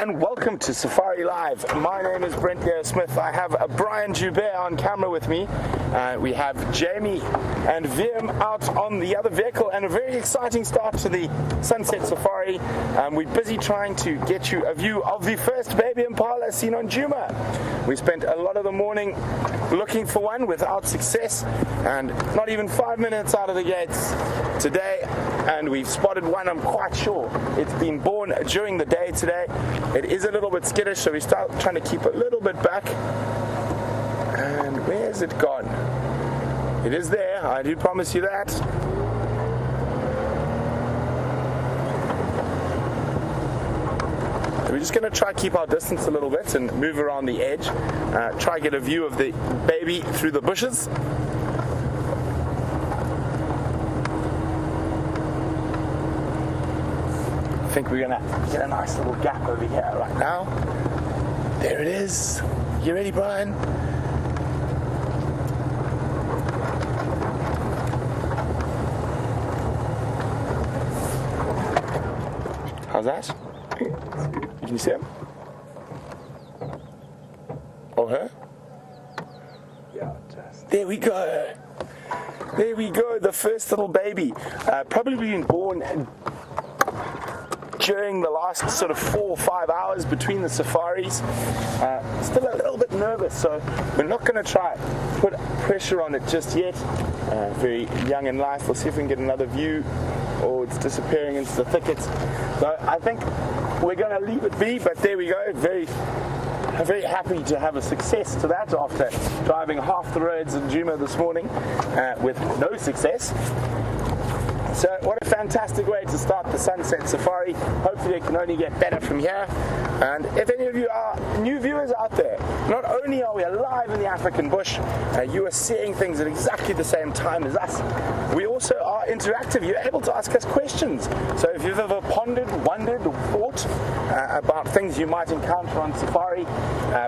and welcome to Safari Live. My name is Brent Smith. I have Brian Joubert on camera with me. We have Jamie and Vim out on the other vehicle, and a very exciting start to the Sunset Safari. We're busy trying to get you a view of the first baby impala seen on Juma. We spent a lot of the morning looking for one without success, and not even 5 minutes out of the gates today, and we've spotted one. I'm quite sure it's been born during the day today. It is a little bit skittish, so we start trying to keep a little bit back. And where's it gone? It is there, I do promise you that. We're just going to try to keep our distance a little bit and move around the edge. Try to get a view of the baby through the bushes. I think we're going to get a nice little gap over here right now. There it is. You ready, Brian? How's that? Can you see him? Oh, her? Yeah, just. There we go. There we go. The first little baby. Probably been born during the last sort of 4 or 5 hours between the safaris. Still a little bit nervous, so we're not going to try put pressure on it just yet. Very young in life. We'll see if we can get another view. Oh, it's disappearing into the thickets. So I think we're going to leave it be, but there we go. Very happy to have a success to that after driving half the roads in Juma this morning with no success. So what a fantastic way to start the Sunset Safari. Hopefully it can only get better from here. And if any of you are new viewers out there, not only are we alive in the African bush, you are seeing things at exactly the same time as us. We also are interactive. You're able to ask us questions. So if you've ever pondered, wondered, or thought about things you might encounter on safari,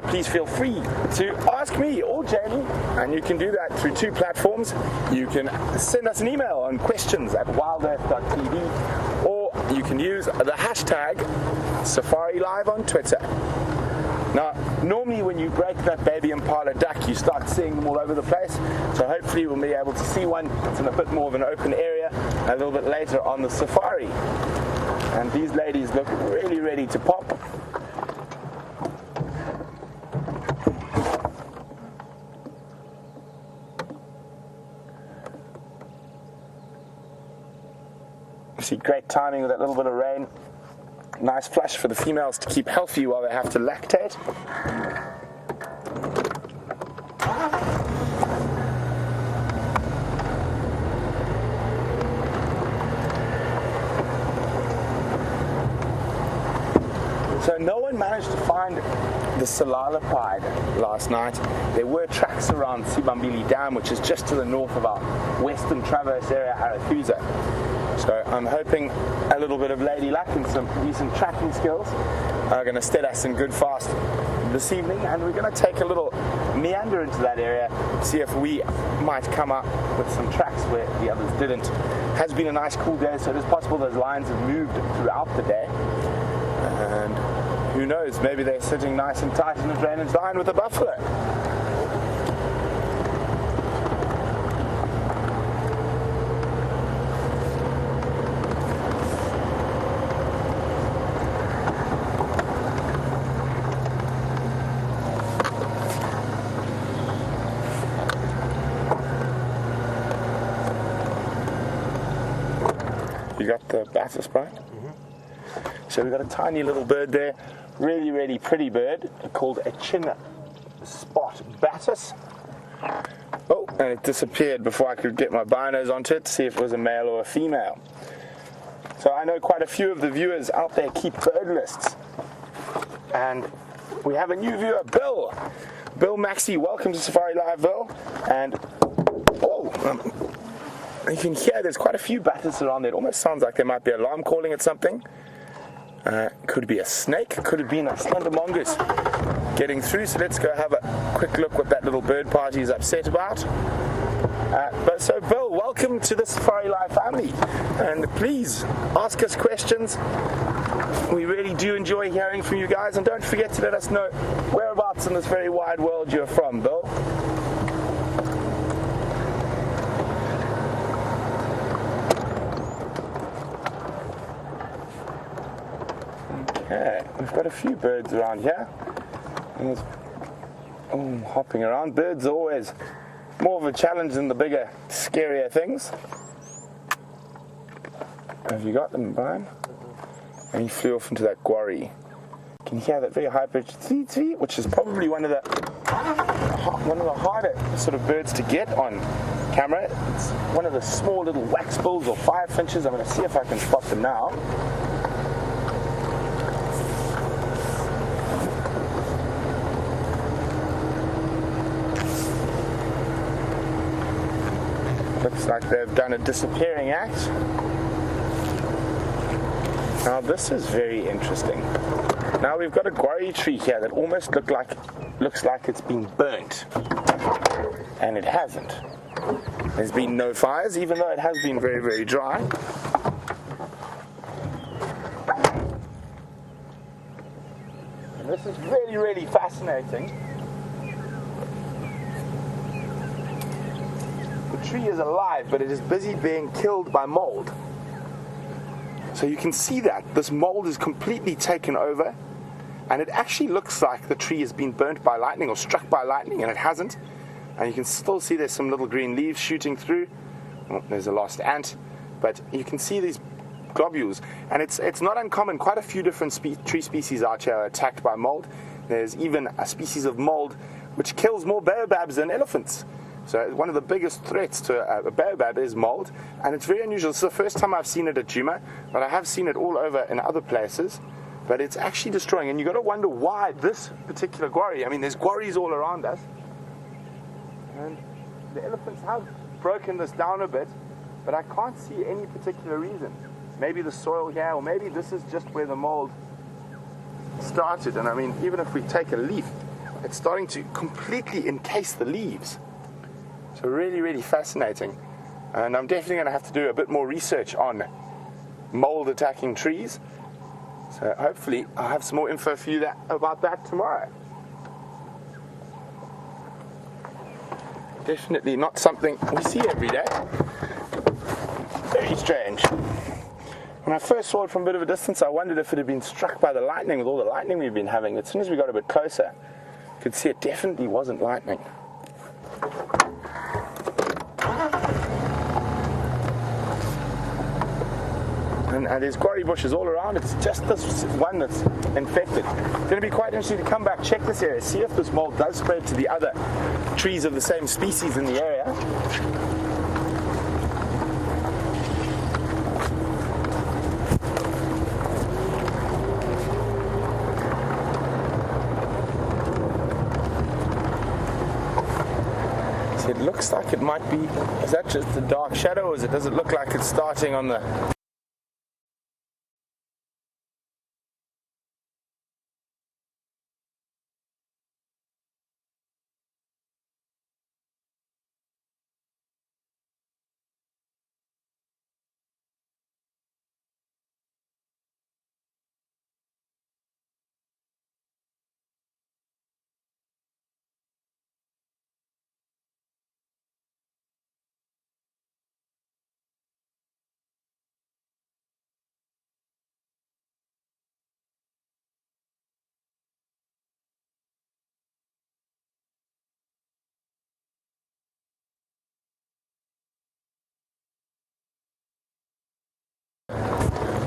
please feel free to ask me or Jamie. And you can do that through 2 platforms. You can send us an email on questions@wildearth.tv, or you can use the hashtag Safari Live on Twitter. Now, normally when you break that baby impala duck, you start seeing them all over the place. So hopefully we'll be able to see one that's in a bit more of an open area a little bit later on the safari. And these ladies look really ready to pop. See, great timing with that little bit of rain. Nice flush for the females to keep healthy while they have to lactate. So no one managed to find the Salala Pride last night. There were tracks around Sibambili Dam, which is just to the north of our western traverse area, Arathusa. So I'm hoping a little bit of lady luck and some decent tracking skills are going to stead us in good fast this evening, and we're going to take a little meander into that area, see if we might come up with some tracks where the others didn't. It has been a nice cool day, so it is possible those lines have moved throughout the day, and who knows, maybe they're sitting nice and tight in a drainage line with a buffalo. You got the Bassus, Brian? Mm-hmm. So we've got a tiny little bird there, really, really pretty bird, called a chin spot Bassus. Oh, and it disappeared before I could get my binos onto it to see if it was a male or a female. So I know quite a few of the viewers out there keep bird lists. And we have a new viewer, Bill. Bill Maxey, welcome to Safari Live, Bill. And, you can hear there's quite a few Bassus around there. It almost sounds like there might be alarm calling at something. Could it be a snake? Could it be a slender mongoose getting through? So let's go have a quick look what that little bird party is upset about. So Bill, welcome to the Safari Life family, and please ask us questions. We really do enjoy hearing from you guys, and don't forget to let us know whereabouts in this very wide world you're from, Bill. Okay, we've got a few birds around here. Hopping around. Birds are always more of a challenge than the bigger, scarier things. Have you got them, Brian? And he flew off into that quarry. Can you hear that very high-pitched tweet, which is probably one of the harder sort of birds to get on camera. It's one of the small little wax bills or firefinches. I'm going to see if I can spot them now. Looks like they've done a disappearing act. Now this is very interesting. Now we've got a guarri tree here that almost looks like it's been burnt, and it hasn't. There's been no fires, even though it has been very, very dry. And this is really, really fascinating. The tree is alive, but it is busy being killed by mold. So you can see that this mold is completely taken over, and it actually looks like the tree has been burnt by lightning or struck by lightning, and it hasn't. And you can still see there's some little green leaves shooting through. Oh, there's a lost ant, but you can see these globules, and it's not uncommon. Quite a few different tree species out here are attacked by mold. There's even a species of mold which kills more baobabs than elephants. So one of the biggest threats to a baobab is mold, and it's very unusual. It's the first time I've seen it at Djuma, but I have seen it all over in other places. But it's actually destroying, and you've got to wonder why this particular guarri. I mean, there's guarris all around us, and the elephants have broken this down a bit, but I can't see any particular reason. Maybe the soil here, or maybe this is just where the mold started. And I mean, even if we take a leaf, it's starting to completely encase the leaves. So really, really fascinating. And I'm definitely going to have to do a bit more research on mold attacking trees. So hopefully I'll have some more info for you about that tomorrow. Definitely not something we see every day. Very strange. When I first saw it from a bit of a distance, I wondered if it had been struck by the lightning with all the lightning we've been having. As soon as we got a bit closer, you could see it definitely wasn't lightning. And there's guarri bushes all around. It's just this one that's infected. It's going to be quite interesting to come back, check this area, see if this mold does spread to the other trees of the same species in the area. See, it looks like it might be, is that just a dark shadow, or does it look like it's starting on the...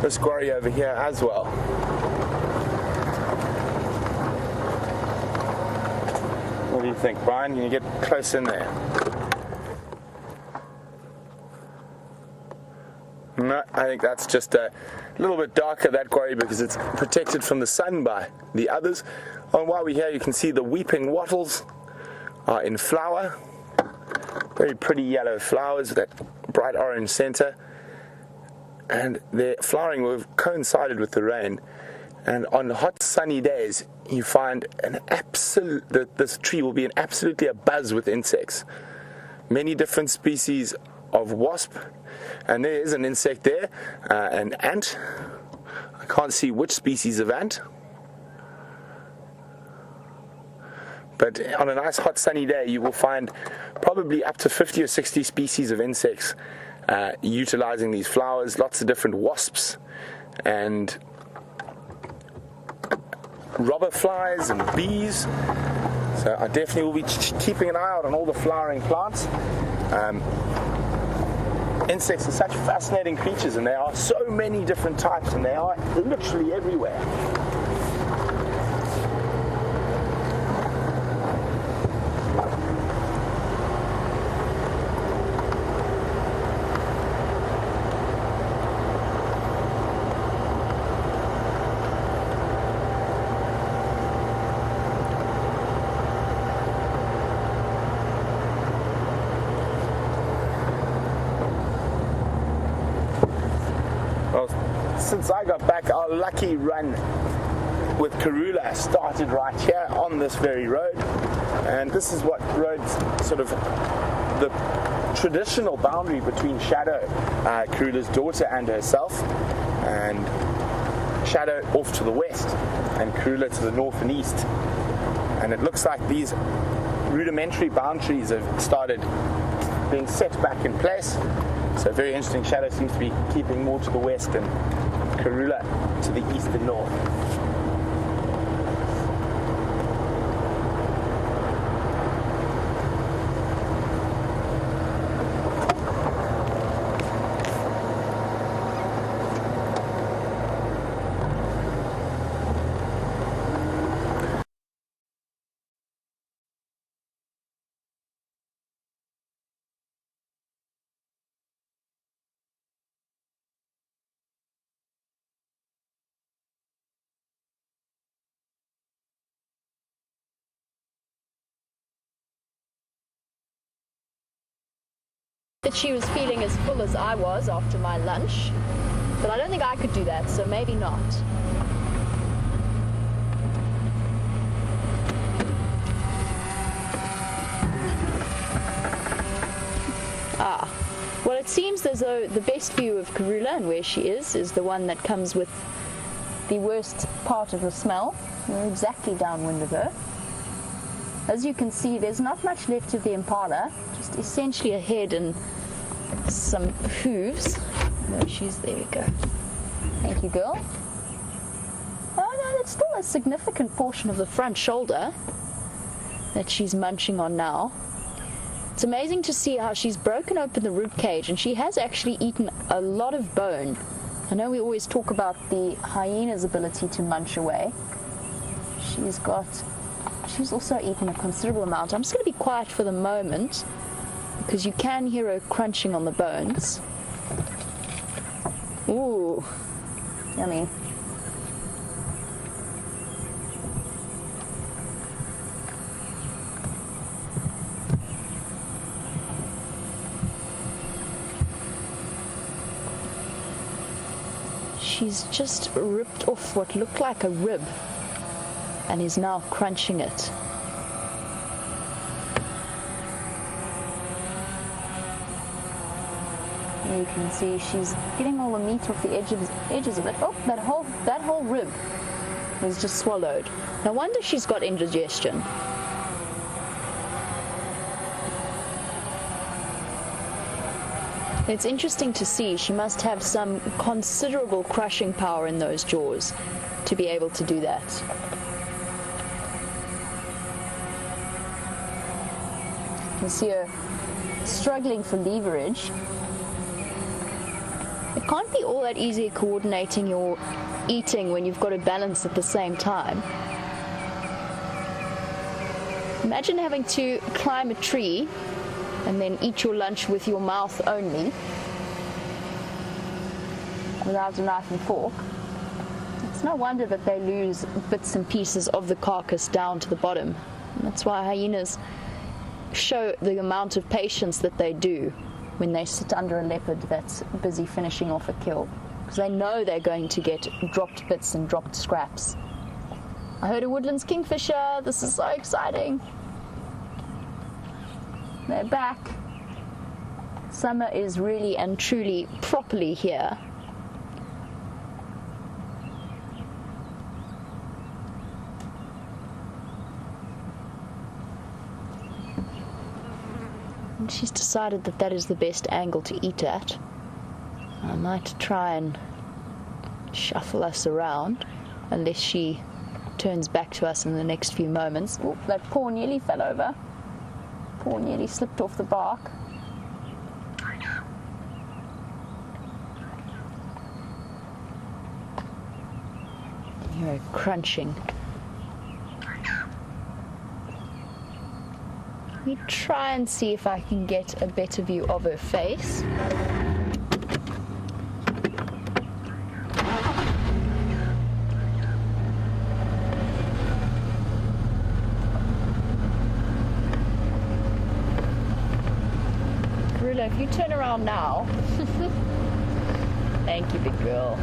This guarri over here as well. What do you think, Brian? Can you get close in there? No, I think that's just a little bit darker, that guarri, because it's protected from the sun by the others. And while we're here, you can see the weeping wattles are in flower. Very pretty yellow flowers with that bright orange center. And their flowering will have coincided with the rain. And on hot sunny days, you find this tree will be absolutely abuzz with insects. many different species of wasp, and there is an insect there, an ant. I can't see which species of ant, but on a nice hot sunny day you will find probably up to 50 or 60 species of insects utilizing these flowers, lots of different wasps and robber flies and bees. So I definitely will be keeping an eye out on all the flowering plants. Insects are such fascinating creatures, and there are so many different types, and they are literally everywhere. Since I got back, our lucky run with Karula started right here on this very road, and this is what road's sort of the traditional boundary between Shadow, Karula's daughter, and herself, and Shadow off to the west and Karula to the north and east. And it looks like these rudimentary boundaries have started being set back in place. So very interesting. Shadow seems to be keeping more to the west and Karula to the east and north. That she was feeling as full as I was after my lunch, but I don't think I could do that, so maybe not. Well, it seems as though the best view of Karula and where she is the one that comes with the worst part of the smell. We're exactly downwind of her. As you can see, there's not much left of the impala, just essentially a head and some hooves. There we go. Thank you, girl. Oh no, there's still a significant portion of the front shoulder that she's munching on now. It's amazing to see how she's broken open the rib cage, and she has actually eaten a lot of bone. I know we always talk about the hyena's ability to munch away. She's also eaten a considerable amount. I'm just going to be quiet for the moment because you can hear her crunching on the bones. Ooh, yummy. She's just ripped off what looked like a rib and is now crunching it. You can see she's getting all the meat off the edges of it. Oh, that whole rib was just swallowed. No wonder she's got indigestion. It's interesting to see. She must have some considerable crushing power in those jaws to be able to do that. You can see her struggling for leverage. It can't be all that easy coordinating your eating when you've got to balance at the same time. Imagine having to climb a tree and then eat your lunch with your mouth only, without a knife and fork. It's no wonder that they lose bits and pieces of the carcass down to the bottom. And that's why hyenas show the amount of patience that they do when they sit under a leopard that's busy finishing off a kill, because they know they're going to get dropped bits and dropped scraps. I heard a woodlands kingfisher. This is so exciting. They're back. Summer is really and truly properly here. And she's decided that that is the best angle to eat at. I might try and shuffle us around unless she turns back to us in the next few moments. Oh, that paw nearly fell over. Paw nearly slipped off the bark. You hear her crunching. Let me try and see if I can get a better view of her face. Karula, if you turn around now. Thank you, big girl.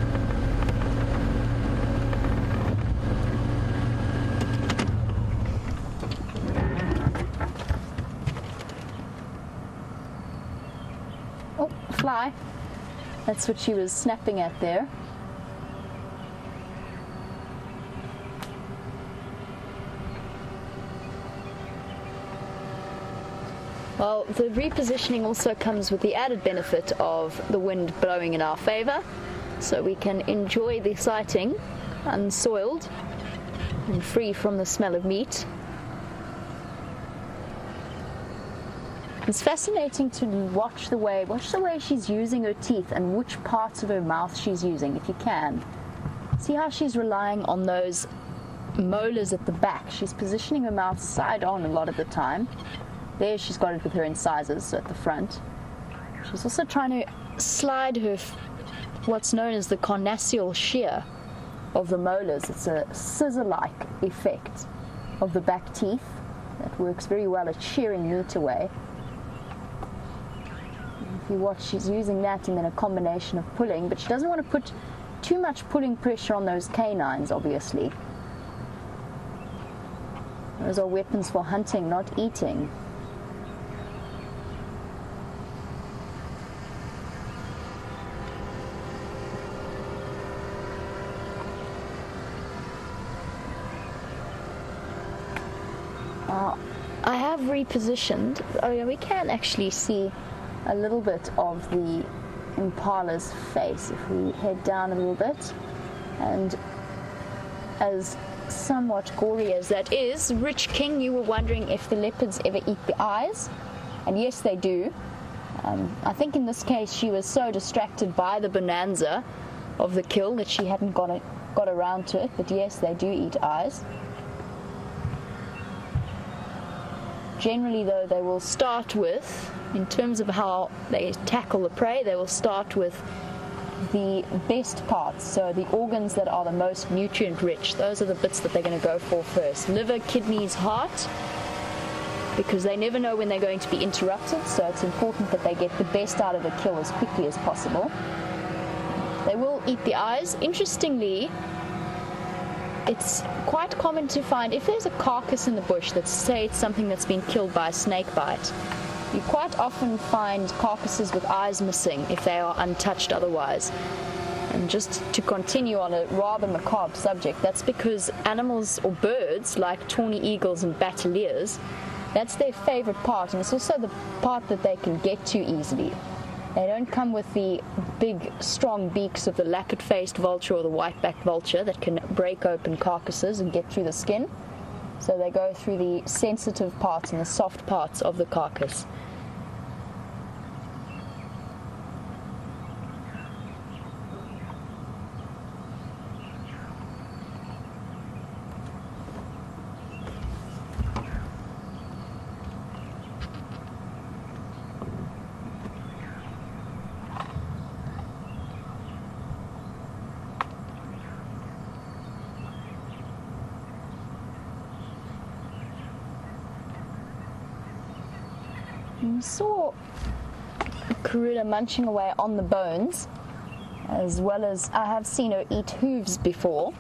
Oh, fly. That's what she was snapping at there. Well, the repositioning also comes with the added benefit of the wind blowing in our favor, so we can enjoy the sighting unsoiled and free from the smell of meat. It's fascinating to watch the way she's using her teeth and which parts of her mouth she's using, if you can. See how she's relying on those molars at the back. She's positioning her mouth side on a lot of the time. There she's got it with her incisors, so at the front. She's also trying to slide her, what's known as the carnassial shear of the molars. It's a scissor-like effect of the back teeth that works very well at shearing meat away. If you watch, she's using that and then a combination of pulling, but she doesn't want to put too much pulling pressure on those canines, obviously. Those are weapons for hunting, not eating. I have repositioned. Oh yeah, we can actually see a little bit of the impala's face if we head down a little bit. And as somewhat gory as that is, Rich King, you were wondering if the leopards ever eat the eyes, and yes they do. I think in this case she was so distracted by the bonanza of the kill that she hadn't got around to it, but yes, they do eat eyes. Generally though, they will start with, in terms of how they tackle the prey, they will start with the best parts, so the organs that are the most nutrient rich. Those are the bits that they're going to go for first. Liver, kidneys, heart, because they never know when they're going to be interrupted, so it's important that they get the best out of the kill as quickly as possible. They will eat the eyes. Interestingly, it's quite common to find, if there's a carcass in the bush, let's say it's something that's been killed by a snake bite, you quite often find carcasses with eyes missing if they are untouched otherwise. And just to continue on a rather macabre subject, that's because animals or birds like tawny eagles and bataliers, that's their favorite part, and it's also the part that they can get to easily. They don't come with the big, strong beaks of the lappet-faced vulture or the white-backed vulture that can break open carcasses and get through the skin. So they go through the sensitive parts and the soft parts of the carcass. We saw Karula munching away on the bones, as well as I have seen her eat hooves before.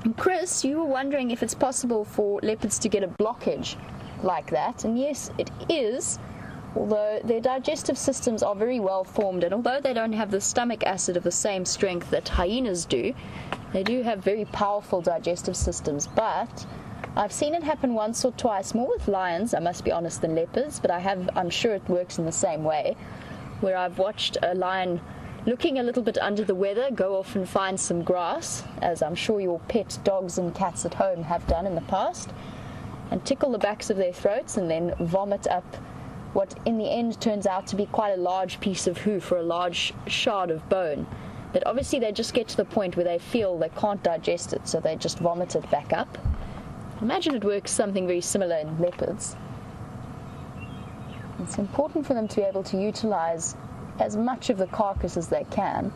And Chris, you were wondering if it's possible for leopards to get a blockage like that, and yes, it is. although their digestive systems are very well formed, and although they don't have the stomach acid of the same strength that hyenas do, they do have very powerful digestive systems. But I've seen it happen once or twice, more with lions, I must be honest, than leopards, but I'm sure it works in the same way, where I've watched a lion looking a little bit under the weather go off and find some grass, as I'm sure your pet dogs and cats at home have done in the past, and tickle the backs of their throats and then vomit up what in the end turns out to be quite a large piece of hoof or a large shard of bone. But obviously they just get to the point where they feel they can't digest it, so they just vomit it back up. Imagine it works something very similar in leopards. It's important for them to be able to utilize as much of the carcass as they can.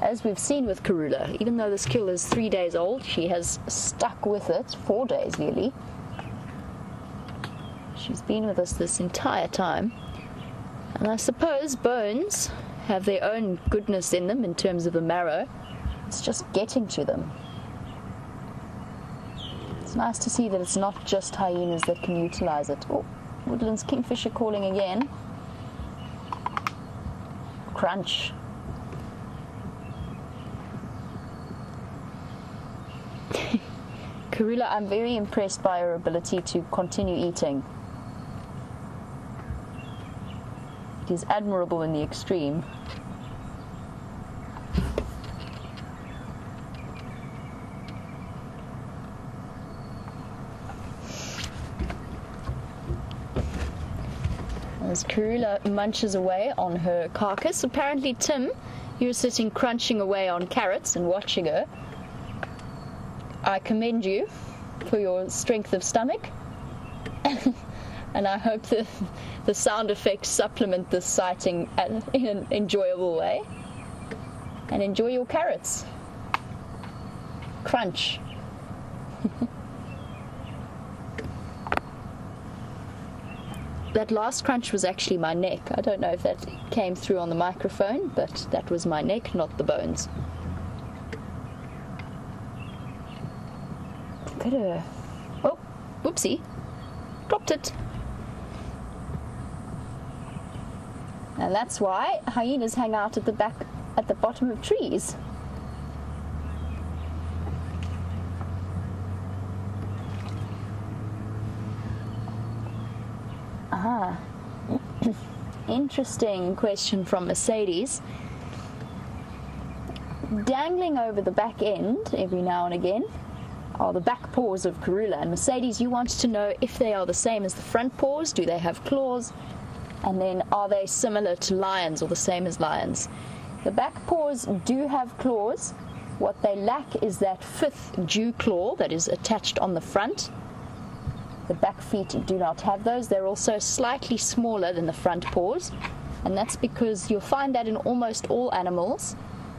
As we've seen with Karula, even though this kill is 3 days old, she has stuck with it 4 days nearly. She's been with us this entire time. And I suppose bones have their own goodness in them in terms of the marrow. It's just getting to them. It's nice to see that it's not just hyenas that can utilize it. Oh, woodland's kingfisher calling again. Crunch. Karula, I'm very impressed by her ability to continue eating. It is admirable in the extreme. As Karula munches away on her carcass, apparently Tim, you're sitting crunching away on carrots and watching her. I commend you for your strength of stomach. And I hope that the sound effects supplement this sighting in an enjoyable way. And enjoy your carrots. Crunch. That last crunch was actually my neck. I don't know if that came through on the microphone, but that was my neck, not the bones. Look at her. Oh, whoopsie. Dropped it. And that's why hyenas hang out at the bottom of trees. Interesting question from Mercedes. Dangling over the back end every now and again are the back paws of Karula. And Mercedes, you want to know if they are the same as the front paws. Do they have claws? And then are they similar to lions or the same as lions? The back paws do have claws. What they lack is that fifth dew claw that is attached on the front. The back feet do not have those. They're also slightly smaller than the front paws, and that's because you'll find that in almost all animals.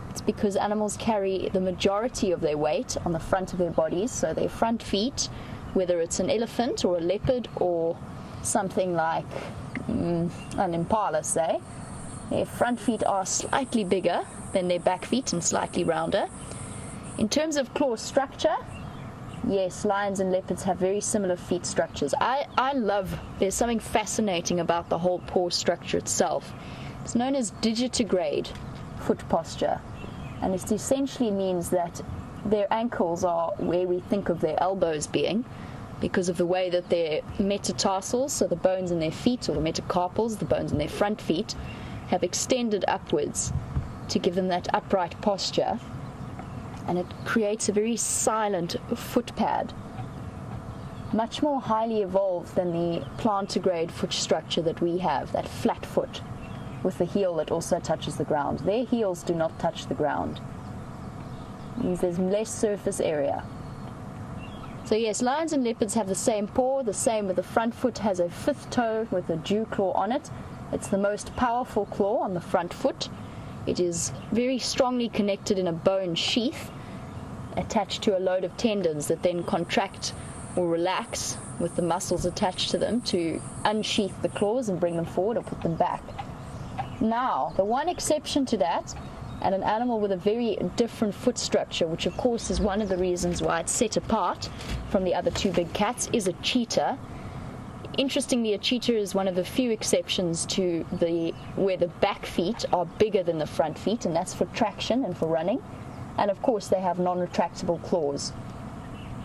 It's because animals carry the majority of their weight on the front of their bodies, so their front feet, whether it's an elephant or a leopard or something like an impala, say, their front feet are slightly bigger than their back feet and slightly rounder. In terms of claw structure, yes, lions and leopards have very similar feet structures. There's something fascinating about the whole paw structure itself. It's known as digitigrade foot posture, and it essentially means that their ankles are where we think of their elbows being, because of the way that their metatarsals, so the bones in their feet, or the metacarpals, the bones in their front feet, have extended upwards to give them that upright posture. And it creates a very silent foot pad, much more highly evolved than the plantigrade foot structure that we have, that flat foot with the heel that also touches the ground. Their heels do not touch the ground. It means there's less surface area. So yes, lions and leopards have the same paw, the same with the front foot has a fifth toe with a dew claw on it. It's the most powerful claw on the front foot. It is very strongly connected in a bone sheath attached to a load of tendons that then contract or relax with the muscles attached to them to unsheath the claws and bring them forward or put them back. Now, the one exception to that, and an animal with a very different foot structure, which of course is one of the reasons why it's set apart from the other two big cats, is a cheetah. Interestingly, a cheetah is one of the few exceptions to where the back feet are bigger than the front feet, and that's for traction and for running. And of course, they have non-retractable claws.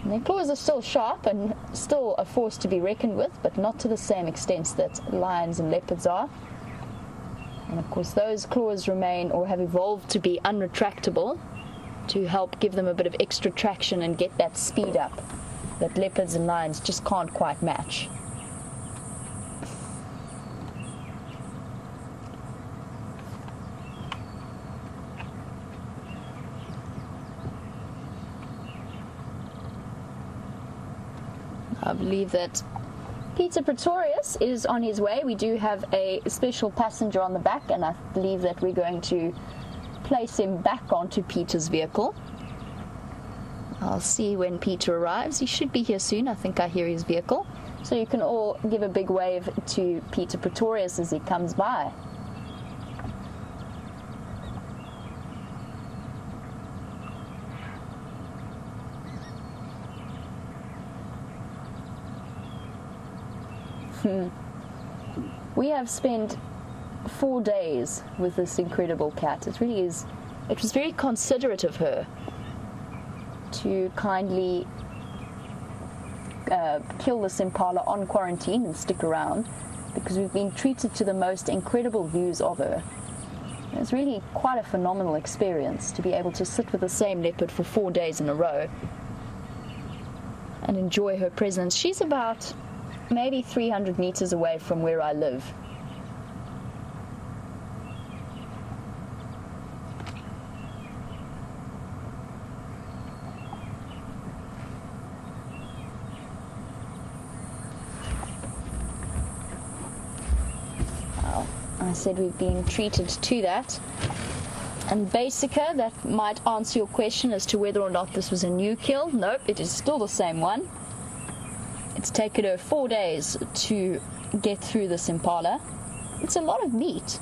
And their claws are still sharp and still a force to be reckoned with, but not to the same extent that lions and leopards are. And of course, those claws remain or have evolved to be unretractable to help give them a bit of extra traction and get that speed up that leopards and lions just can't quite match. I believe that Peter Pretorius is on his way. We do have a special passenger on the back, and I believe that we're going to place him back onto Peter's vehicle. I'll see when Peter arrives. He should be here soon. I think I hear his vehicle. So you can all give a big wave to Peter Pretorius as he comes by. We have spent 4 days with this incredible cat. It really is. It was very considerate of her to kindly kill this impala on quarantine and stick around, because we've been treated to the most incredible views of her. It's really quite a phenomenal experience to be able to sit with the same leopard for 4 days in a row and enjoy her presence. She's about maybe 300 meters away from where I live. Well, I said we've been treated to that. And Basica, that might answer your question as to whether or not this was a new kill. Nope, it is still the same one. It's taken her 4 days to get through this impala. It's a lot of meat.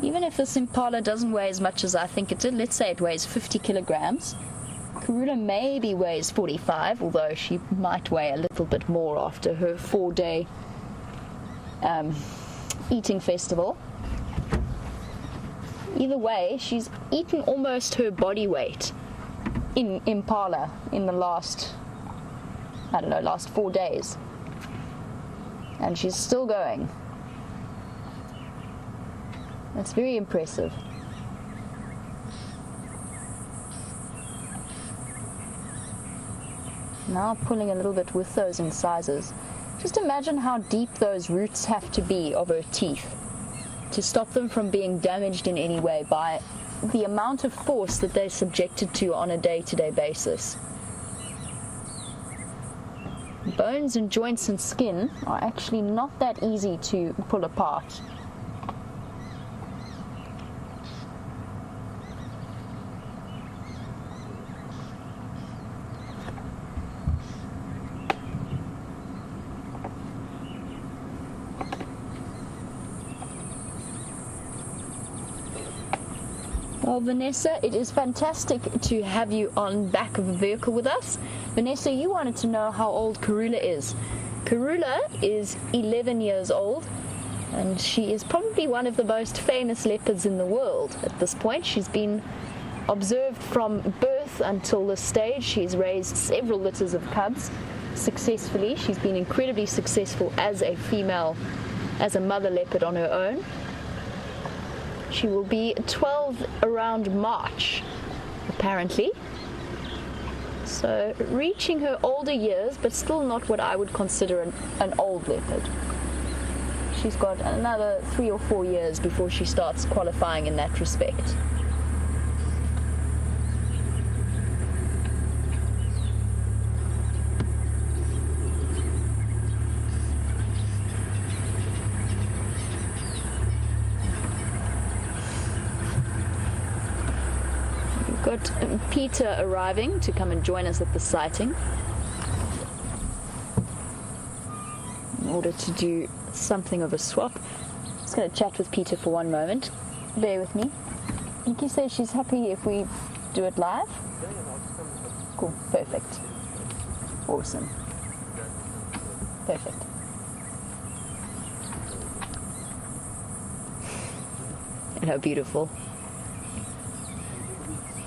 Even if this impala doesn't weigh as much as I think it did, let's say it weighs 50 kilograms. Karula maybe weighs 45, although she might weigh a little bit more after her 4-day eating festival. Either way, she's eaten almost her body weight in impala in the last 4 days. And she's still going. That's very impressive. Now pulling a little bit with those incisors. Just imagine how deep those roots have to be of her teeth to stop them from being damaged in any way by the amount of force that they're subjected to on a day-to-day basis. Bones and joints and skin are actually not that easy to pull apart. Well, Vanessa, it is fantastic to have you on back of a vehicle with us. Vanessa, you wanted to know how old Karula is. Karula is 11 years old, and she is probably one of the most famous leopards in the world at this point. She's been observed from birth until this stage. She's raised several litters of cubs successfully. She's been incredibly successful as a female, as a mother leopard on her own. She will be 12 around March, apparently. So reaching her older years, but still not what I would consider an old leopard. She's got another 3 or 4 years before she starts qualifying in that respect. Got Peter arriving to come and join us at the sighting in order to do something of a swap. Just going to chat with Peter for one moment. Bear with me. Nikki says she's happy if we do it live. Cool, perfect. Awesome. Perfect. And how beautiful.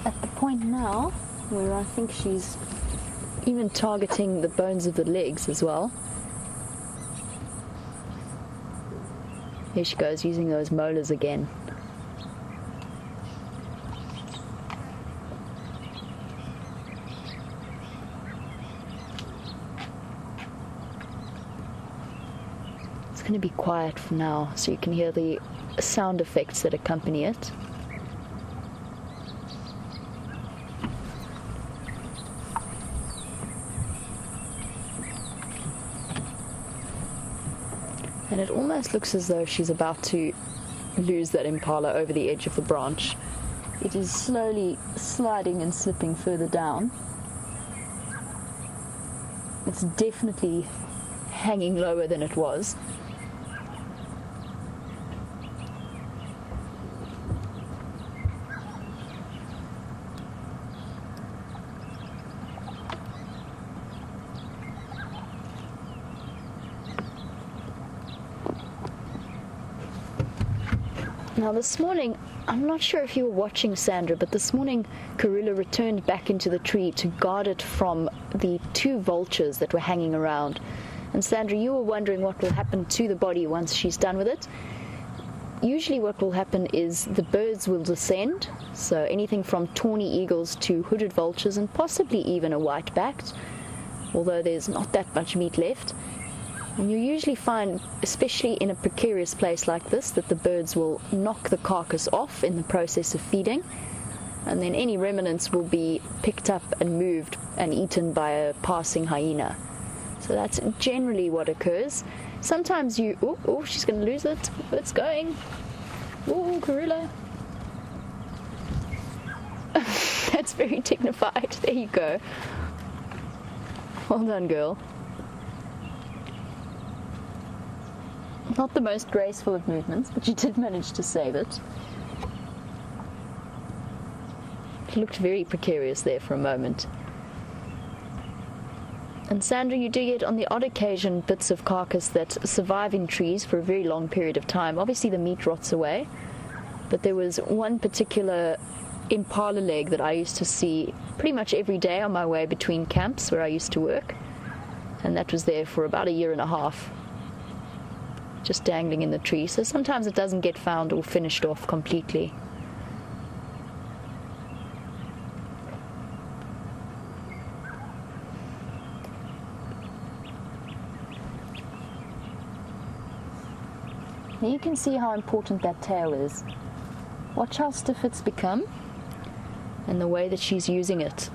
At the point now where I think she's even targeting the bones of the legs as well. Here she goes, using those molars again. It's going to be quiet for now, so you can hear the sound effects that accompany it. And it almost looks as though she's about to lose that impala over the edge of the branch. It is slowly sliding and slipping further down. It's definitely hanging lower than it was. Now this morning, I'm not sure if you were watching, Sandra, but this morning Karula returned back into the tree to guard it from the 2 vultures that were hanging around. And Sandra, you were wondering what will happen to the body once she's done with it. Usually what will happen is the birds will descend, so anything from tawny eagles to hooded vultures and possibly even a white-backed, although there's not that much meat left. And you usually find, especially in a precarious place like this, that the birds will knock the carcass off in the process of feeding, and then any remnants will be picked up and moved and eaten by a passing hyena. So that's generally what occurs. Sometimes you... Oh, she's going to lose it. It's going. Oh, Karula. That's very dignified. There you go. Well done, girl. Not the most graceful of movements, but you did manage to save it. It looked very precarious there for a moment. And Sandra, you do get on the odd occasion bits of carcass that survive in trees for a very long period of time. Obviously the meat rots away, but there was one particular impala leg that I used to see pretty much every day on my way between camps where I used to work, and that was there for about 1.5 years. Just dangling in the tree, so sometimes it doesn't get found or finished off completely. Now you can see how important that tail is. Watch how stiff it's become and the way that she's using it.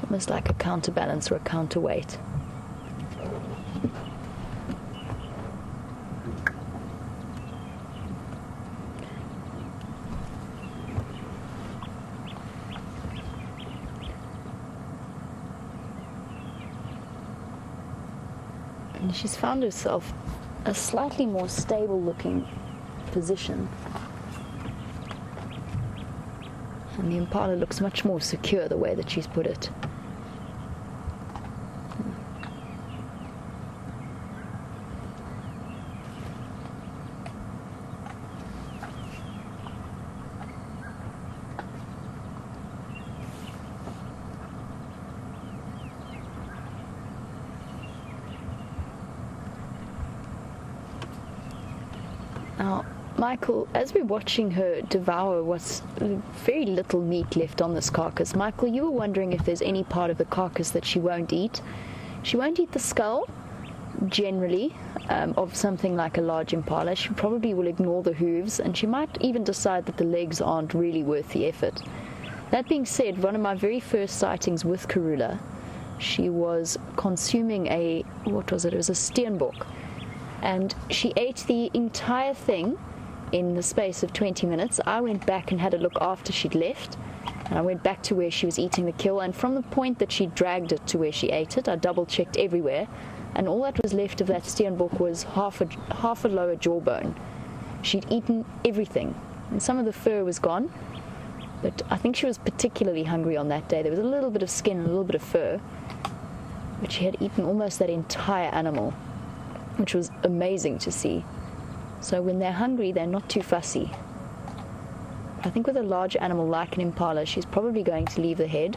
Almost like a counterbalance or a counterweight. And she's found herself a slightly more stable looking position. And the impala looks much more secure the way that she's put it. Now, Michael, as we're watching her devour what's very little meat left on this carcass, Michael, you were wondering if there's any part of the carcass that she won't eat. She won't eat the skull, generally, of something like a large impala. She probably will ignore the hooves, and she might even decide that the legs aren't really worth the effort. That being said, one of my very first sightings with Karula, she was consuming what was it? It was a steenbok. And she ate the entire thing in the space of 20 minutes. I went back and had a look after she'd left, and I went back to where she was eating the kill, and from the point that she dragged it to where she ate it, I double-checked everywhere, and all that was left of that steenbok was half a lower jawbone. She'd eaten everything. and some of the fur was gone, but I think she was particularly hungry on that day. There was a little bit of skin and a little bit of fur, but she had eaten almost that entire animal, which was amazing to see. So when they're hungry, they're not too fussy. I think with a large animal like an impala, she's probably going to leave the head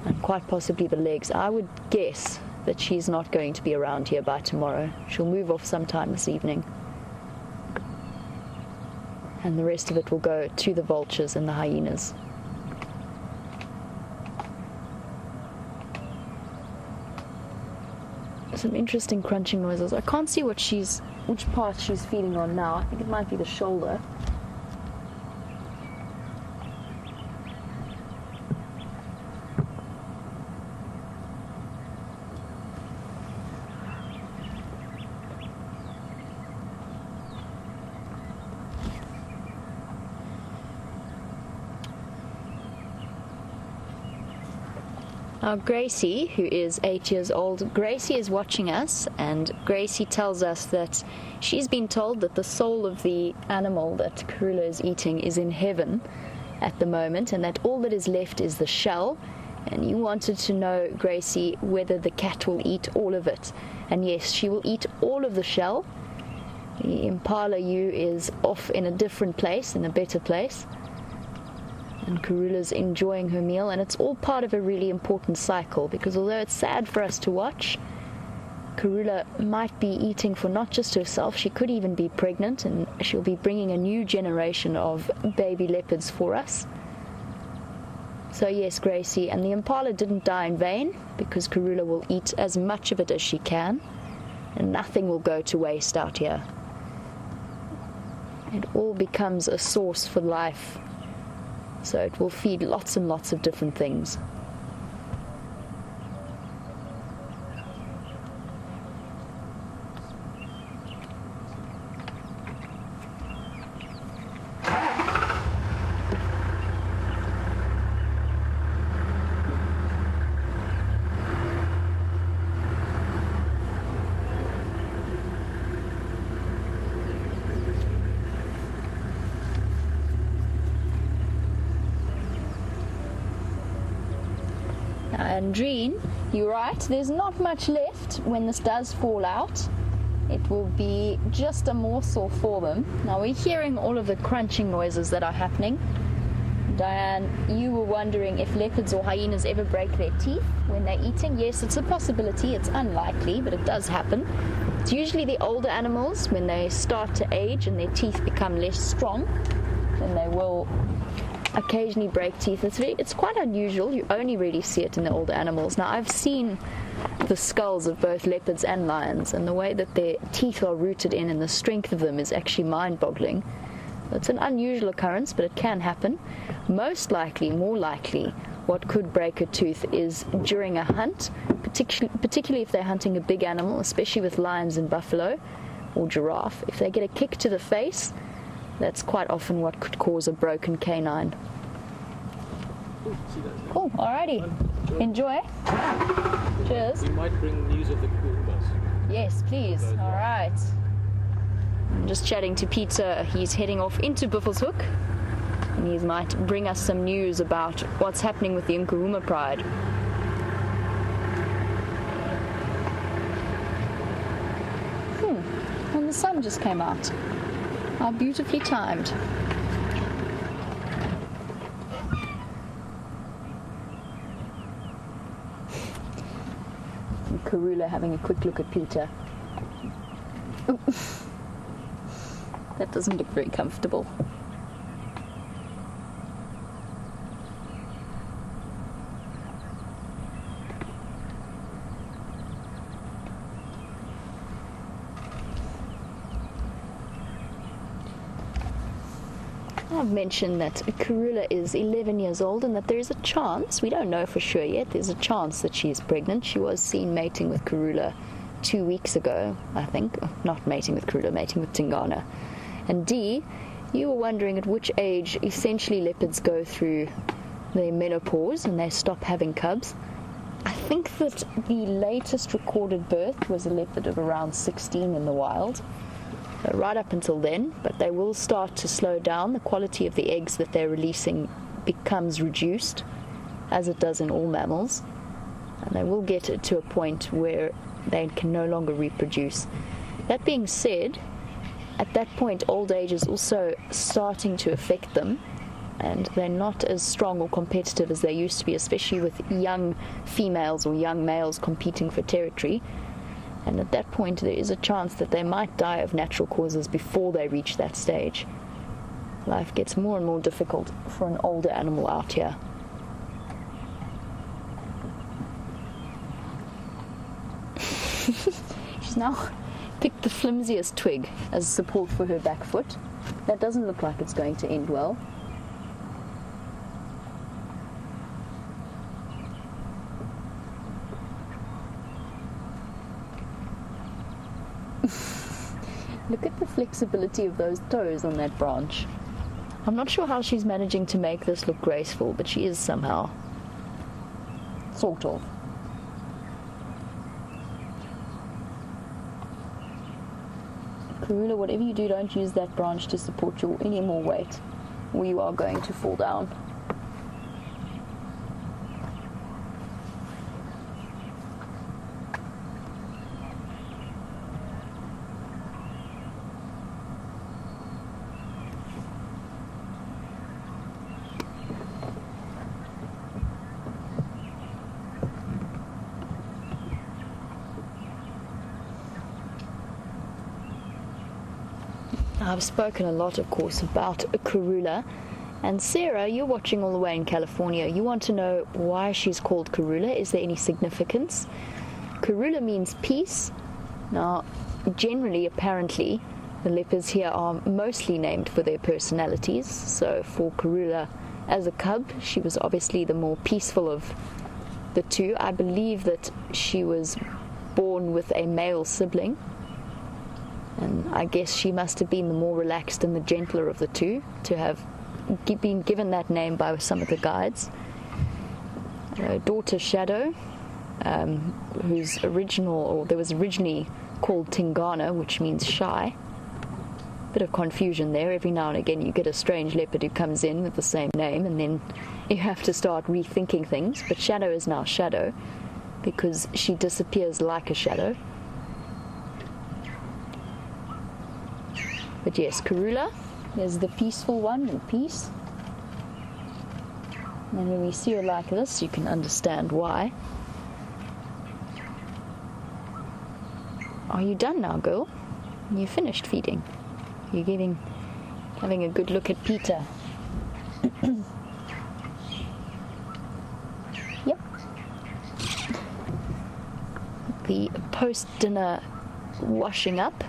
and quite possibly the legs. I would guess that she's not going to be around here by tomorrow. She'll move off sometime this evening. And the rest of it will go to the vultures and the hyenas. Some interesting crunching noises. I can't see which part she's feeding on now. I think it might be the shoulder. Now Gracie, who is 8 years old, Gracie is watching us, and Gracie tells us that she's been told that the soul of the animal that Karula is eating is in heaven at the moment, and that all that is left is the shell. And you wanted to know, Gracie, whether the cat will eat all of it. And yes, she will eat all of the shell. The impala ewe is off in a different place, in a better place. And Karula's enjoying her meal, and it's all part of a really important cycle, because although it's sad for us to watch, Karula might be eating for not just herself, she could even be pregnant, and she'll be bringing a new generation of baby leopards for us. So yes, Gracie, and the impala didn't die in vain, because Karula will eat as much of it as she can, and nothing will go to waste out here. It all becomes a source for life. So it will feed lots and lots of different things. Andreen, you're right, there's not much left when this does fall out. It will be just a morsel for them. Now we're hearing all of the crunching noises that are happening. Diane, you were wondering if leopards or hyenas ever break their teeth when they're eating. Yes, it's a possibility. It's unlikely, but it does happen. It's usually the older animals, when they start to age and their teeth become less strong, then they will occasionally break teeth. It's quite unusual. You only really see it in the older animals. Now, I've seen the skulls of both leopards and lions, and the way that their teeth are rooted in and the strength of them is actually mind-boggling. It's an unusual occurrence, but it can happen. Most likely, more likely, what could break a tooth is during a hunt, particularly if they're hunting a big animal, especially with lions and buffalo or giraffe. If they get a kick to the face, that's quite often what could cause a broken canine. Cool, alrighty. Enjoy. Cheers. We might bring news of the Kurumas. Yes, please. Alright. I'm just chatting to Peter. He's heading off into Buffelshoek, and he might bring us some news about what's happening with the Nkuruma Pride. And the sun just came out. How beautifully timed. And Karula having a quick look at Peter. Ooh. That doesn't look very comfortable. I've mentioned that Karula is 11 years old and that there is a chance, we don't know for sure yet, there's a chance that she is pregnant. She was seen mating with Karula 2 weeks ago, I think. Not mating with Karula, mating with Tingana. And Dee, you were wondering at which age essentially leopards go through their menopause and they stop having cubs. I think that the latest recorded birth was a leopard of around 16 in the wild. right up until then, but they will start to slow down. The quality of the eggs that they're releasing becomes reduced, as it does in all mammals, and they will get it to a point where they can no longer reproduce. That being said, at that point old age is also starting to affect them, and they're not as strong or competitive as they used to be, especially with young females or young males competing for territory. And at that point there is a chance that they might die of natural causes before they reach that stage. Life gets more and more difficult for an older animal out here. She's now picked the flimsiest twig as support for her back foot. That doesn't look like it's going to end well. Look at the flexibility of those toes on that branch. I'm not sure how she's managing to make this look graceful, but she is somehow. Sort of. Karula, whatever you do, don't use that branch to support your any more weight, or you are going to fall down. I've spoken a lot, of course, about a Karula. And Sarah, you're watching all the way in California. You want to know why she's called Karula. Is there any significance? Karula means peace. Now, generally, apparently, the leopards here are mostly named for their personalities. So for Karula, as a cub, she was obviously the more peaceful of the two. I believe that she was born with a male sibling, and I guess she must have been the more relaxed and the gentler of the two to have been given that name by some of the guides. Her daughter Shadow, whose there was originally called Tingana, which means shy. Bit of confusion there. Every now and again you get a strange leopard who comes in with the same name, and then you have to start rethinking things. But Shadow is now Shadow because she disappears like a shadow. But yes, Karula is the peaceful one, in peace. And when we see her like this, you can understand why. Are you done now, girl? You finished feeding? You're having a good look at Peter. Yep. The post-dinner washing up.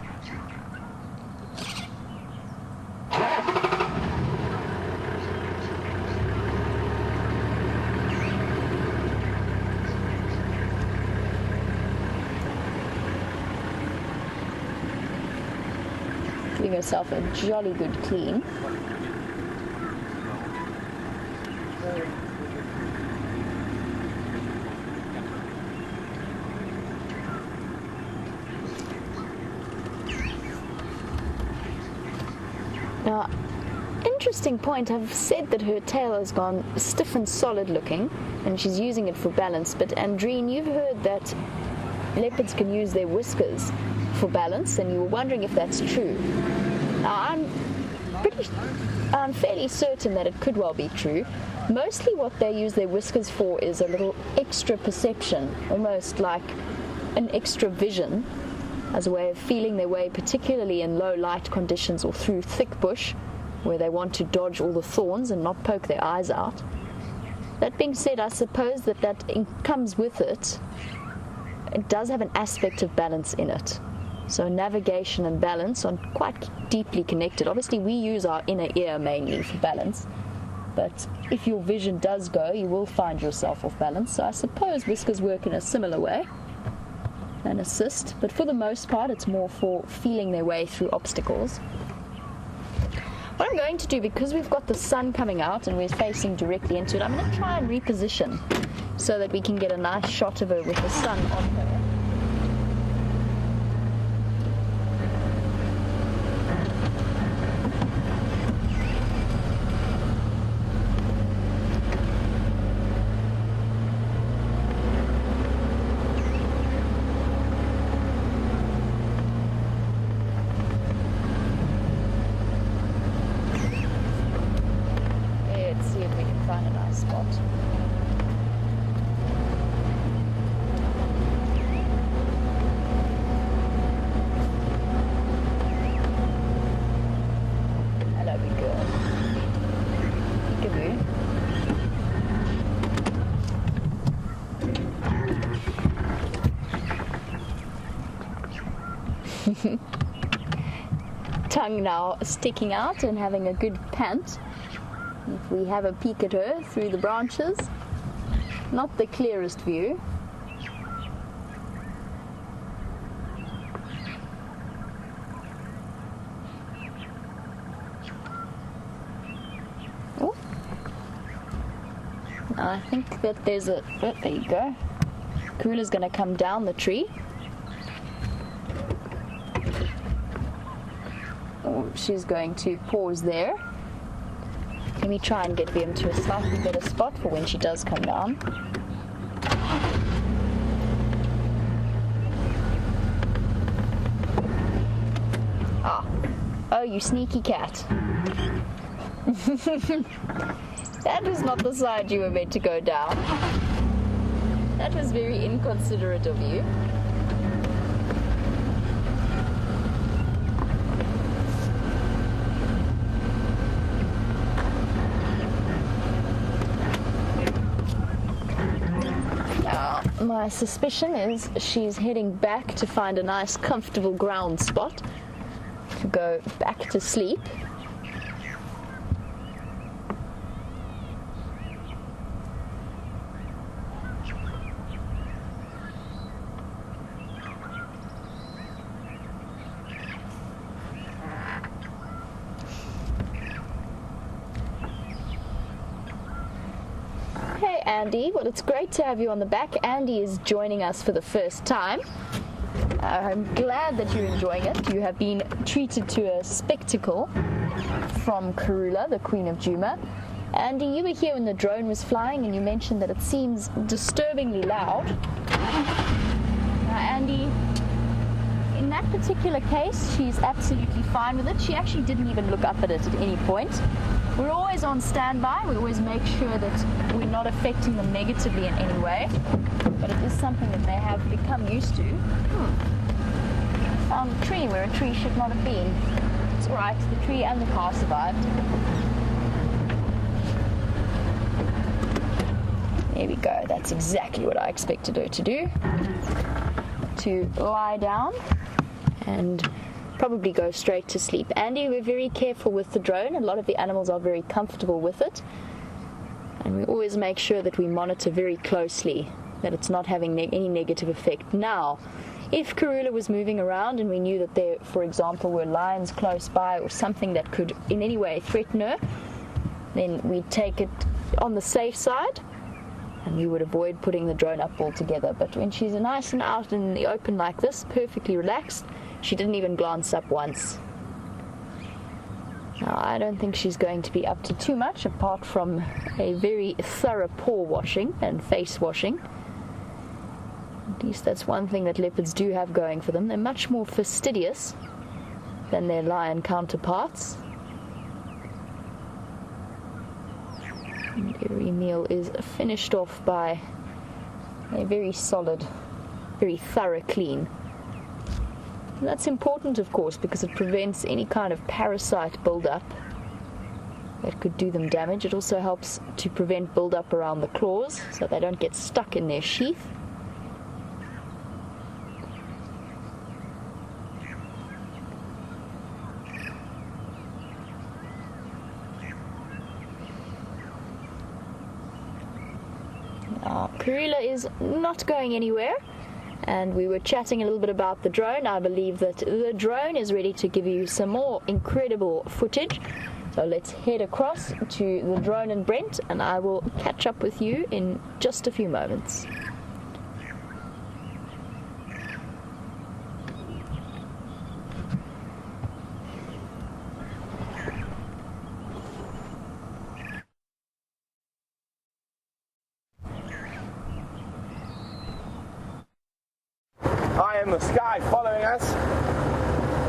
Giving herself a jolly good clean. Now, interesting point, I've said that her tail has gone stiff and solid looking and she's using it for balance, but Andreen, you've heard that leopards can use their whiskers for balance, and you were wondering if that's true. Now, I'm fairly certain that it could well be true. Mostly what they use their whiskers for is a little extra perception, almost like an extra vision, as a way of feeling their way, particularly in low light conditions or through thick bush, where they want to dodge all the thorns and not poke their eyes out. That being said, I suppose that comes with it. It does have an aspect of balance in it. So navigation and balance are quite deeply connected. Obviously, we use our inner ear mainly for balance, but if your vision does go, you will find yourself off balance. So I suppose whiskers work in a similar way and assist, but for the most part, it's more for feeling their way through obstacles. What I'm going to do, because we've got the sun coming out and we're facing directly into it, I'm going to try and reposition so that we can get a nice shot of her with the sun on her. Tongue now sticking out and having a good pant. If we have a peek at her through the branches, not the clearest view. Oh, I think that there's a, oh, there you go. Karula's going to come down the tree. Oh, she's going to pause there. Let me try and get them to a slightly better spot for when she does come down. Ah, oh, you sneaky cat. That was not the side you were meant to go down. That was very inconsiderate of you. My suspicion is she's heading back to find a nice comfortable ground spot to go back to sleep. Hey Andy, well, it's great to have you on the back. Andy is joining us for the first time. I'm glad that you're enjoying it. You have been treated to a spectacle from Karula, the Queen of Djuma. Andy, you were here when the drone was flying and you mentioned that it seems disturbingly loud. Now Andy, in that particular case, she's absolutely fine with it. She actually didn't even look up at it at any point. We're always on standby. We always make sure that we're not affecting them negatively in any way. But it is something that they have become used to. Found a tree where a tree should not have been. It's alright, the tree and the car survived. There we go. That's exactly what I expected her to do. To lie down and probably go straight to sleep. Andy, we're very careful with the drone. A lot of the animals are very comfortable with it. And we always make sure that we monitor very closely that it's not having any negative effect. Now, if Karula was moving around and we knew that there, for example, were lions close by or something that could in any way threaten her, then we'd take it on the safe side and we would avoid putting the drone up altogether. But when she's nice and out in the open like this, perfectly relaxed, she didn't even glance up once. Now, I don't think she's going to be up to too much apart from a very thorough paw washing and face washing. At least that's one thing that leopards do have going for them. They're much more fastidious than their lion counterparts. And every meal is finished off by a very solid, very thorough clean. And that's important, of course, because it prevents any kind of parasite build-up that could do them damage. It also helps to prevent build-up around the claws so they don't get stuck in their sheath. Now, Karula is not going anywhere. And we were chatting a little bit about the drone. I believe that the drone is ready to give you some more incredible footage. So let's head across to the drone and Brent, and I will catch up with you in just a few moments. High in the sky following us,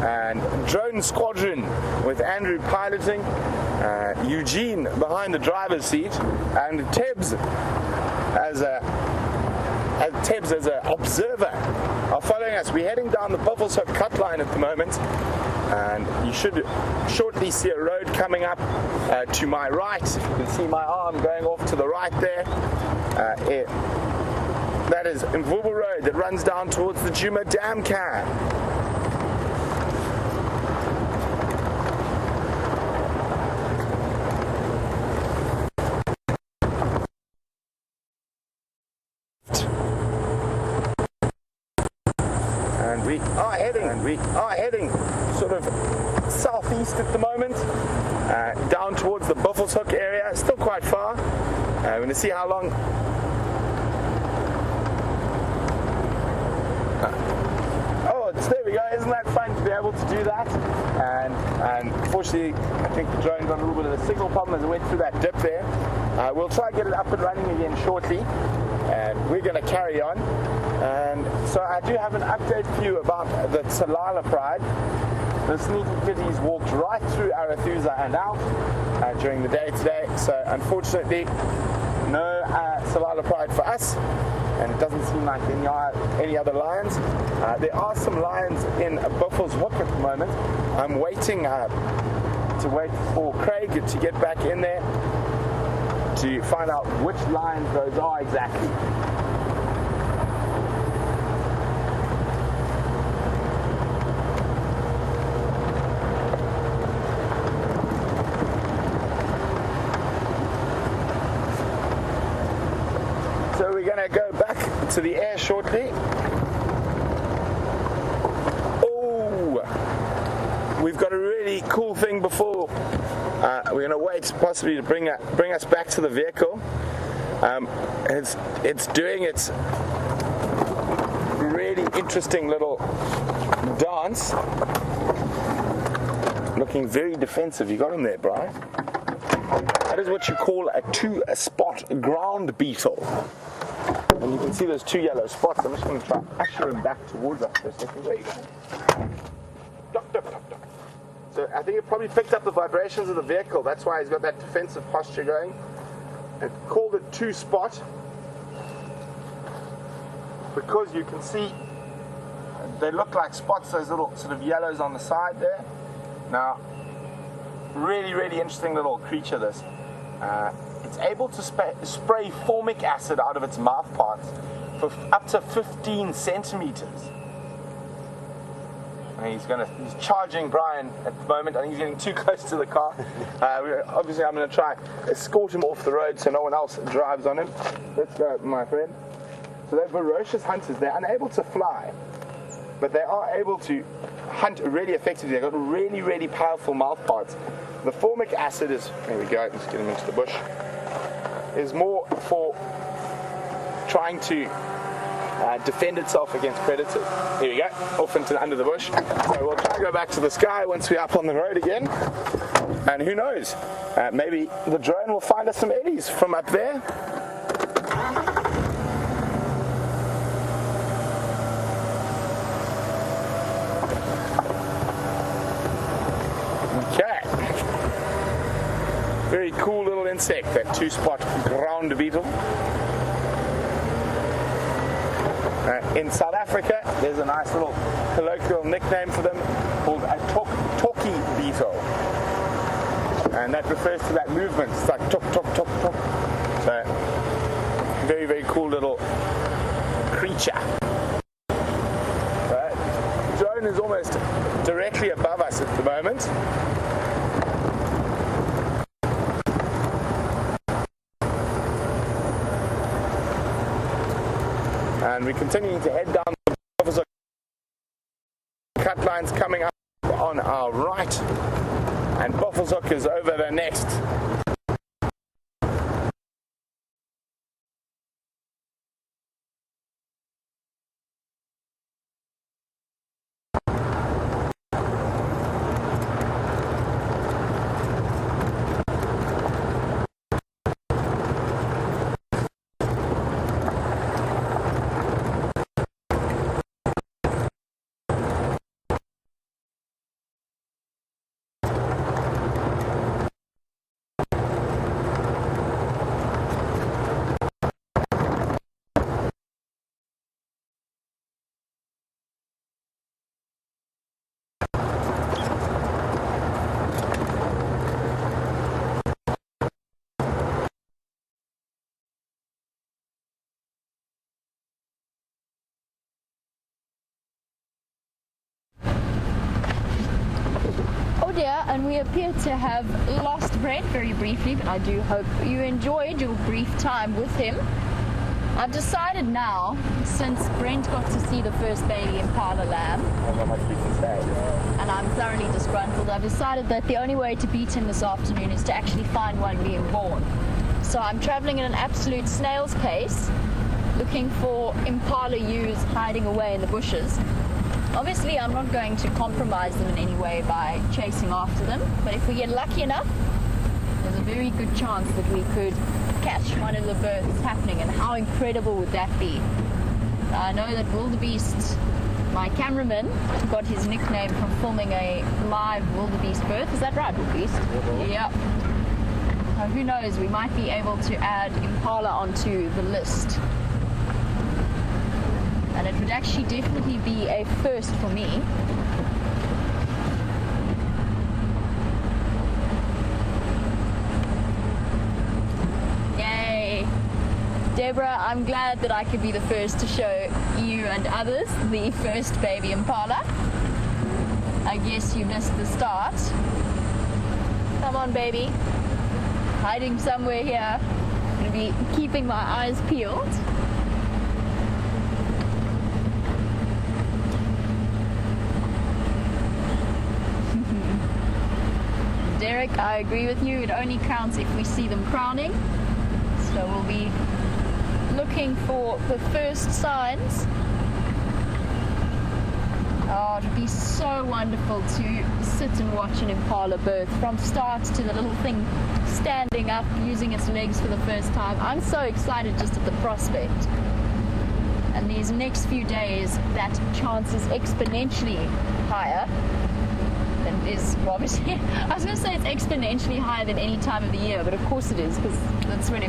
and drone squadron with Andrew piloting, Eugene behind the driver's seat, and Tebs as an observer are following us. We're heading down the Buffelshoek cut line at the moment, and you should shortly see a road coming up to my right. You can see my arm going off to the right there. That is Mvubu Road that runs down towards the Djuma Dam camp. and we are heading sort of southeast at the moment, down towards the Buffelshoek area. Still quite far. We're going to see how long. There we go. Isn't that fun to be able to do that? And unfortunately, I think the drone got a little bit of a signal problem as it went through that dip there. We'll try and get it up and running again shortly. And we're going to carry on. And so I do have an update for you about the Salala Pride. The sneaky kitties walked right through Arathusa and out during the day today. So unfortunately, no Salala Pride for us. And it doesn't seem like any other lions. There are some lions in Buffelshoek at the moment. I'm waiting to wait for Craig to get back in there to find out which lions those are exactly. So we're going to go back to the air shortly. Oh, we've got a really cool thing before. We're going to wait possibly to bring us back to the vehicle. It's doing its really interesting little dance. Looking very defensive. You got him there, Brian. That is what you call a two-spot ground beetle. And you can see those two yellow spots. I'm just going to try and usher him back towards us for a second. There you go. Duck, duck, duck, duck. So I think it probably picked up the vibrations of the vehicle. That's why he's got that defensive posture going. It called it two-spot because you can see they look like spots, those little sort of yellows on the side there. Now, really, really interesting little creature, this. It's able to spray formic acid out of its mouth parts for up to 15 centimeters. And he's charging Brian at the moment. I think he's getting too close to the car. Obviously, I'm going to try escort him off the road so no one else drives on him. Let's go, my friend. So they're ferocious hunters. They're unable to fly, but they are able to hunt really effectively. They've got really, really powerful mouth parts. The formic acid is, there we go, let's get him into the bush, is more for trying to defend itself against predators. Here we go, off into under the bush. So we'll try and go back to the sky once we're up on the road again. And who knows, maybe the drone will find us some eddies from up there. Very cool little insect, that two-spot ground beetle. In South Africa, there's a nice little colloquial nickname for them called a talkie beetle. And that refers to that movement. It's like talk, talk, talk, talk. So, very, very cool little creature. The drone is almost directly above us at the moment. And we're continuing to head down the Buffelshoek. Cut lines coming up on our right, and Buffelshoek is over the next. And we appear to have lost Brent very briefly, but I do hope you enjoyed your brief time with him. I've decided now, since Brent got to see the first baby impala lamb, Not much we can say. and I'm thoroughly disgruntled, I've decided that the only way to beat him this afternoon is to actually find one being born. So I'm traveling at an absolute snail's pace, looking for impala ewes hiding away in the bushes. Obviously, I'm not going to compromise them in any way by chasing after them, but if we get lucky enough, there's a very good chance that we could catch one of the births happening, and how incredible would that be? I know that Wildebeest, my cameraman, got his nickname from filming a live wildebeest birth. Is that right, Wildebeest? Yep. Who knows, we might be able to add impala onto the list. And it would actually definitely be a first for me. Yay! Deborah, I'm glad that I could be the first to show you and others the first baby impala. I guess you missed the start. Come on, baby. Hiding somewhere here. I'm going to be keeping my eyes peeled. Derek, I agree with you. It only counts if we see them crowning. So we'll be looking for the first signs. Oh, it would be so wonderful to sit and watch an impala birth from start to the little thing standing up, using its legs for the first time. I'm so excited just at the prospect. And these next few days, that chance is exponentially higher. Is obviously, I was going to say it's exponentially higher than any time of the year, but of course it is, because that's when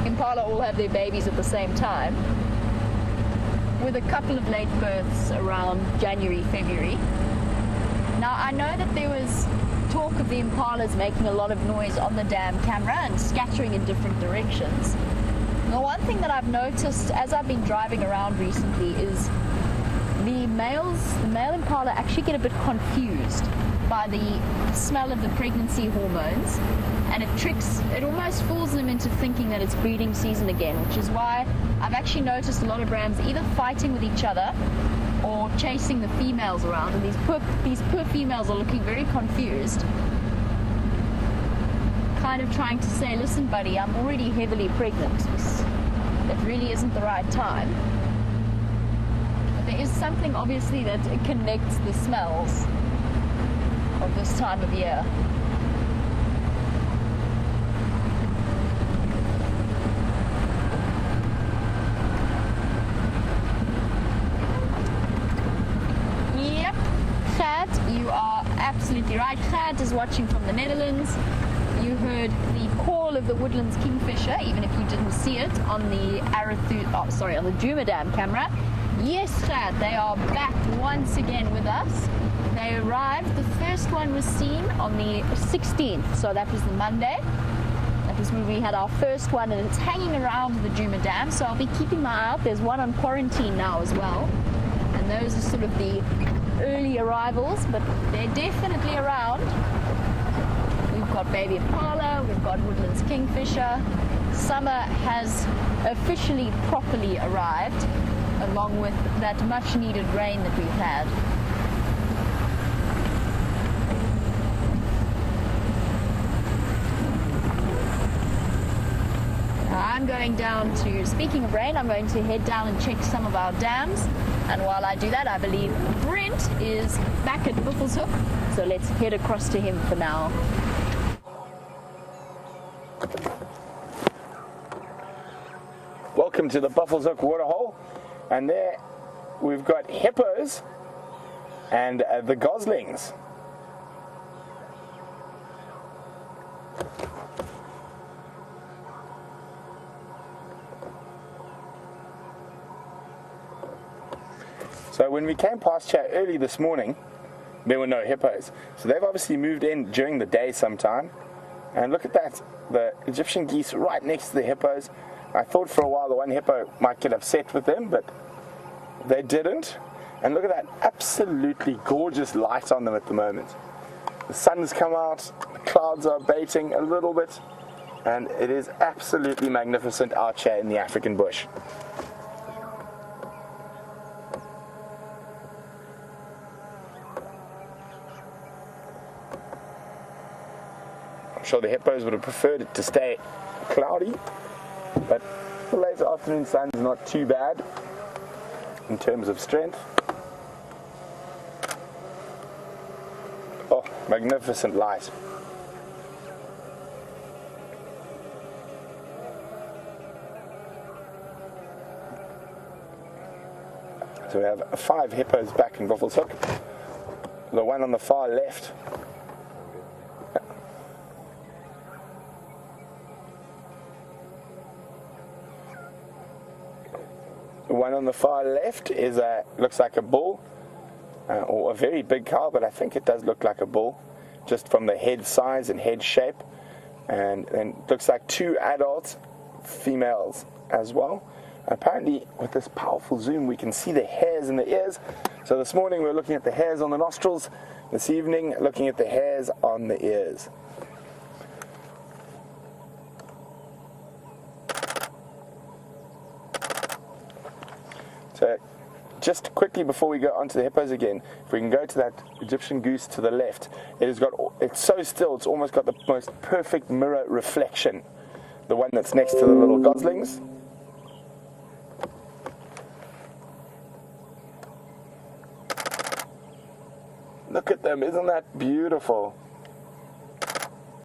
impala all have their babies at the same time, with a couple of late births around January, February. Now I know that there was talk of the impalas making a lot of noise on the dam camera and scattering in different directions. The one thing that I've noticed as I've been driving around recently is the male impala actually get a bit confused by the smell of the pregnancy hormones, and it almost fools them into thinking that it's breeding season again, which is why I've actually noticed a lot of rams either fighting with each other or chasing the females around, and these poor females are looking very confused, kind of trying to say, listen buddy, I'm already heavily pregnant, that really isn't the right time. But there is something obviously that connects the smells of this time of year. Yep, Chad, you are absolutely right. Chad is watching from the Netherlands. You heard the call of the Woodlands kingfisher, even if you didn't see it on the on the Jumadam camera. Yes, Chad, they are back once again with us. They arrived, the first one was seen on the 16th, so that was the Monday. That was when we had our first one, and it's hanging around the Djuma Dam, so I'll be keeping my eye out. There's one on quarantine now as well, and those are sort of the early arrivals, but they're definitely around. We've got baby impala, we've got Woodlands kingfisher. Summer has officially properly arrived, along with that much needed rain that we've had. I'm going down to, speaking of rain, I'm going to head down and check some of our dams, and while I do that I believe Brent is back at Buffelshoek, so let's head across to him for now. Welcome to the Buffelshoek waterhole, and there we've got hippos and the goslings. So when we came past here early this morning, there were no hippos. So they've obviously moved in during the day sometime. And look at that, the Egyptian geese right next to the hippos. I thought for a while the one hippo might get upset with them, but they didn't. And look at that absolutely gorgeous light on them at the moment. The sun's come out, the clouds are abating a little bit, and it is absolutely magnificent out here in the African bush. I'm sure the hippos would have preferred it to stay cloudy, but the late afternoon sun is not too bad in terms of strength. Oh, magnificent light. So we have 5 hippos back in Buffelshoek. The one on the far left. The one on the far left is looks like a bull, or a very big cow, but I think it does look like a bull, just from the head size and head shape. And then looks like 2 adult females as well. Apparently, with this powerful zoom, we can see the hairs in the ears. So this morning we're looking at the hairs on the nostrils. This evening, looking at the hairs on the ears. So, just quickly before we go on to the hippos again, if we can go to that Egyptian goose to the left, it's so still, it's almost got the most perfect mirror reflection. The one that's next to the little goslings. Look at them, isn't that beautiful?